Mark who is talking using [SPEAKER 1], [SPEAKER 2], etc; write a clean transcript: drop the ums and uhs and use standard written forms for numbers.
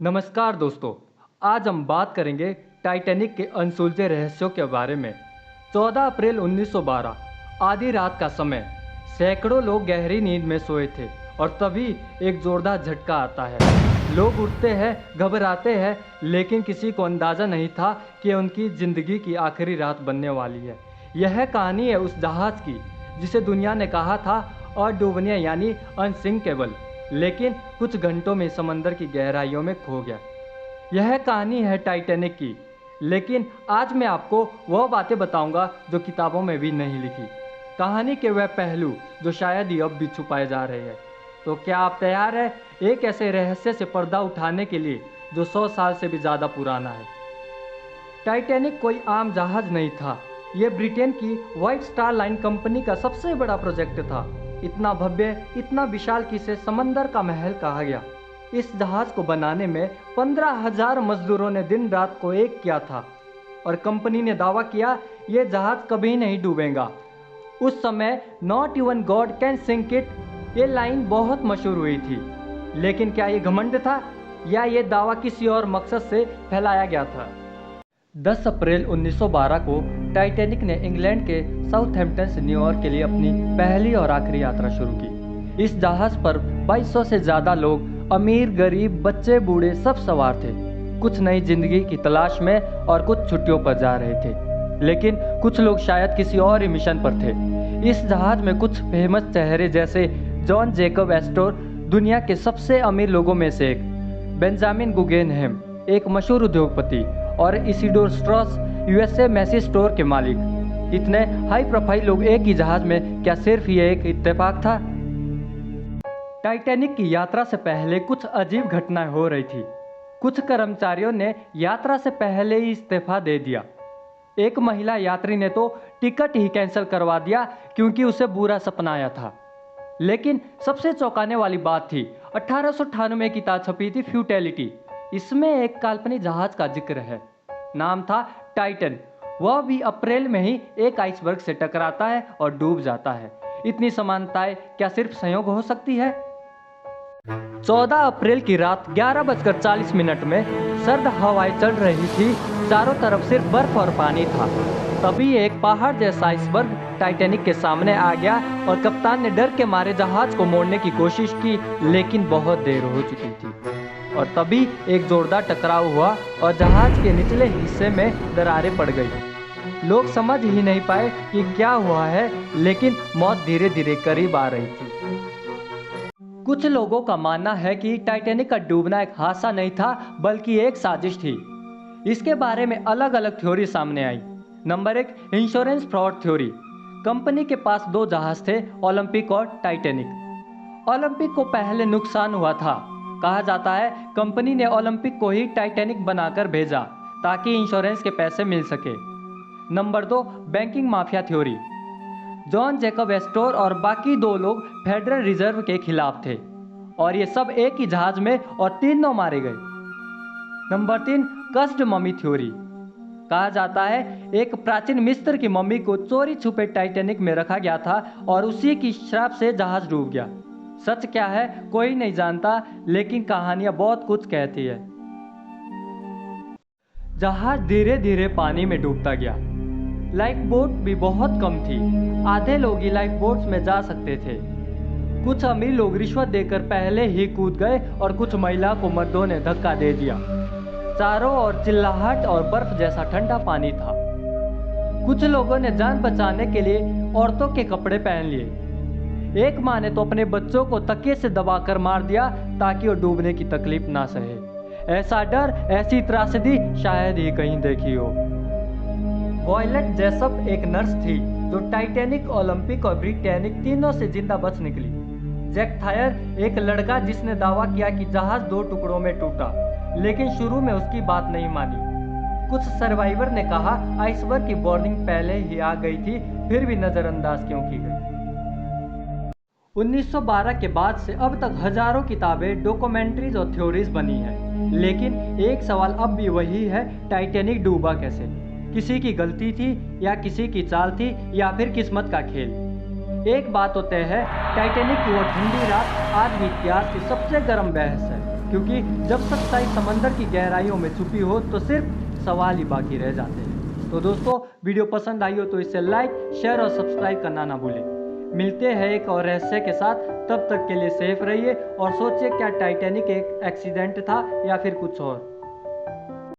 [SPEAKER 1] नमस्कार दोस्तों, आज हम बात करेंगे टाइटैनिक के अनसुलझे रहस्यों के बारे में। 14 अप्रैल 1912 आधी रात का समय, सैकड़ों लोग गहरी नींद में सोए थे और तभी एक जोरदार झटका आता है। लोग उठते हैं, घबराते हैं, लेकिन किसी को अंदाज़ा नहीं था कि उनकी ज़िंदगी की आखिरी रात बनने वाली है। यह कहानी है उस जहाज़ की जिसे दुनिया ने कहा था अडूबनीय यानी अनसिंकेबल, लेकिन कुछ घंटों में समंदर की गहराइयों में खो गया। यह कहानी है टाइटैनिक की, लेकिन आज मैं आपको वह बातें बताऊंगा जो किताबों में भी नहीं लिखी। कहानी के वह पहलू जो शायद ही अब भी छुपाए जा रहे हैं। तो क्या आप तैयार हैं एक ऐसे रहस्य से पर्दा उठाने के लिए जो 100 साल से भी ज़्यादा पुराना है? टाइटैनिक कोई आम जहाज़ नहीं था। यह ब्रिटेन की व्हाइट स्टार लाइन कंपनी का सबसे बड़ा प्रोजेक्ट था। इतना भव्य, इतना विशाल कि इसे समंदर का महल कहा गया। इस जहाज़ को बनाने में 15,000 मजदूरों ने दिन रात को एक किया था और कंपनी ने दावा किया यह जहाज़ कभी नहीं डूबेगा। उस समय not even God can sink it, ये लाइन बहुत मशहूर हुई थी। लेकिन क्या ये घमंड था या ये दावा किसी और मकसद से फैलाया गया था? 10 अप्रैल 1912 को टाइटैनिक ने इंग्लैंड के साउथहैम्पटन से न्यूयॉर्क के लिए अपनी पहली और आखिरी यात्रा शुरू की। इस जहाज़ पर 2200 से ज़्यादा लोग, अमीर, गरीब, बच्चे, बूढ़े सब सवार थे। कुछ नई जिंदगी की तलाश में और कुछ छुट्टियों पर जा रहे थे, लेकिन कुछ लोग शायद किसी और ही मिशन पर थे। इस जहाज़ में कुछ फेमस चेहरे जैसे जॉन जैकब एस्टोर, दुनिया के सबसे अमीर लोगों में से एक, बेंजामिन गुगेनहेम, एक मशहूर उद्योगपति, और Isidor Straus, USA Macy store के मालिक। इतने हाई प्रोफाइल लोग एक ही जहाज में, क्या सिर्फ ये एक इत्तेफाक था? टाइटैनिक की यात्रा से पहले कुछ अजीब घटनाएं हो रही थी। कुछ कर्मचारियों ने यात्रा से पहले ही इस्तीफा दे दिया। एक महिला यात्री ने तो टिकट ही कैंसिल करवा दिया क्योंकि उसे बुरा सपना आया था। लेकिन सबसे चौंकाने वाली बात थी 1898 में किताब छपी थी फ्यूटिलिटी। इसमें एक काल्पनिक जहाज का जिक्र है, नाम था टाइटन। वह भी अप्रैल में ही एक आइसबर्ग से टकराता है और डूब जाता है। इतनी समानताएं क्या सिर्फ संयोग हो सकती है? 14 अप्रैल की रात 11:40 में सर्द हवाएं चल रही थी। चारों तरफ सिर्फ बर्फ और पानी था। तभी एक पहाड़ जैसा आइसबर्ग टाइटैनिक के सामने आ गया और कप्तान ने डर के मारे जहाज को मोड़ने की कोशिश की, लेकिन बहुत देर हो चुकी थी। और तभी एक जोरदार टकराव हुआ और जहाज के निचले हिस्से में दरारें पड़ गई। लोग समझ ही नहीं पाए कि क्या हुआ है, लेकिन मौत धीरे धीरे करीब आ रही थी। कुछ लोगों का मानना है कि टाइटैनिक का डूबना एक हादसा नहीं था, बल्कि एक साजिश थी। इसके बारे में अलग अलग थ्योरी सामने आई। Number 1, insurance fraud theory. Company के पास 2 जहाज थे, ओलंपिक और टाइटैनिक। ओलंपिक को पहले नुकसान हुआ था। कहा जाता है कंपनी ने ओलंपिक को ही टाइटैनिक बनाकर भेजा ताकि इंश्योरेंस के पैसे मिल सके। Number 2, banking mafia theory. John Jacob store और बाकी 2 लोग फेडरल रिजर्व के खिलाफ थे और ये सब एक ही जहाज में और तीनों मारे गए। Number 3, caused mummy theory. कहा जाता है एक प्राचीन मिस्र की मम्मी को चोरी छुपे टाइटैनिक में रखा गया था और उसी की श्राप से जहाज डूब गया। सच क्या है कोई नहीं जानता, लेकिन कहानियां बहुत कुछ कहती है। जहाज धीरे धीरे पानी में डूबता गया। लाइफ बोट भी बहुत कम थी। आधे लोग ही लाइफ बोट्स में जा सकते थे। कुछ अमीर लोग रिश्वत देकर पहले ही कूद गए और कुछ महिला को मर्दों ने धक्का दे दिया। चारों ओर चिल्लाहट और बर्फ जैसा ठंडा पानी था। कुछ लोगों ने जान बचाने के लिए औरतों के कपड़े पहन लिए। एक माँ ने तो अपने बच्चों को तकिए से दबाकर मार दिया ताकि वो डूबने की तकलीफ ना सहे। ऐसा डर, ऐसी त्रासदी शायद ही कहीं देखी हो। वॉयलेट जेसप एक नर्स थी जो टाइटैनिक, ओलंपिक और ब्रिटेनिक तीनों से जिंदा बच निकली। जैक थायर एक लड़का जिसने दावा किया कि जहाज 2 टुकड़ों में टूटा, लेकिन शुरू में उसकी बात नहीं मानी। कुछ सर्वाइवर ने कहा आइसबर्ग की वार्निंग पहले ही आ गई थी, फिर भी नजरअंदाज क्यों की गई। 1912 के बाद से अब तक हजारों किताबें, डॉक्यूमेंट्रीज और थ्योरीज बनी हैं, लेकिन एक सवाल अब भी वही है, टाइटैनिक डूबा कैसे? किसी की गलती थी या किसी की चाल थी या फिर किस्मत का खेल? एक बात तो तय है, टाइटैनिक की वो ठंडी रात आज भी इतिहास की सबसे गर्म बहस है, क्योंकि जब सच्चाई समंदर की गहराइयों में छुपी हो तो सिर्फ सवाल ही बाकी रह जाते हैं। तो दोस्तों, वीडियो पसंद आई हो तो इसे लाइक, शेयर और सब्सक्राइब करना ना भूलें। मिलते हैं एक और रहस्य के साथ, तब तक के लिए सेफ रहिए और सोचिए क्या टाइटैनिक एक एक्सीडेंट था या फिर कुछ और।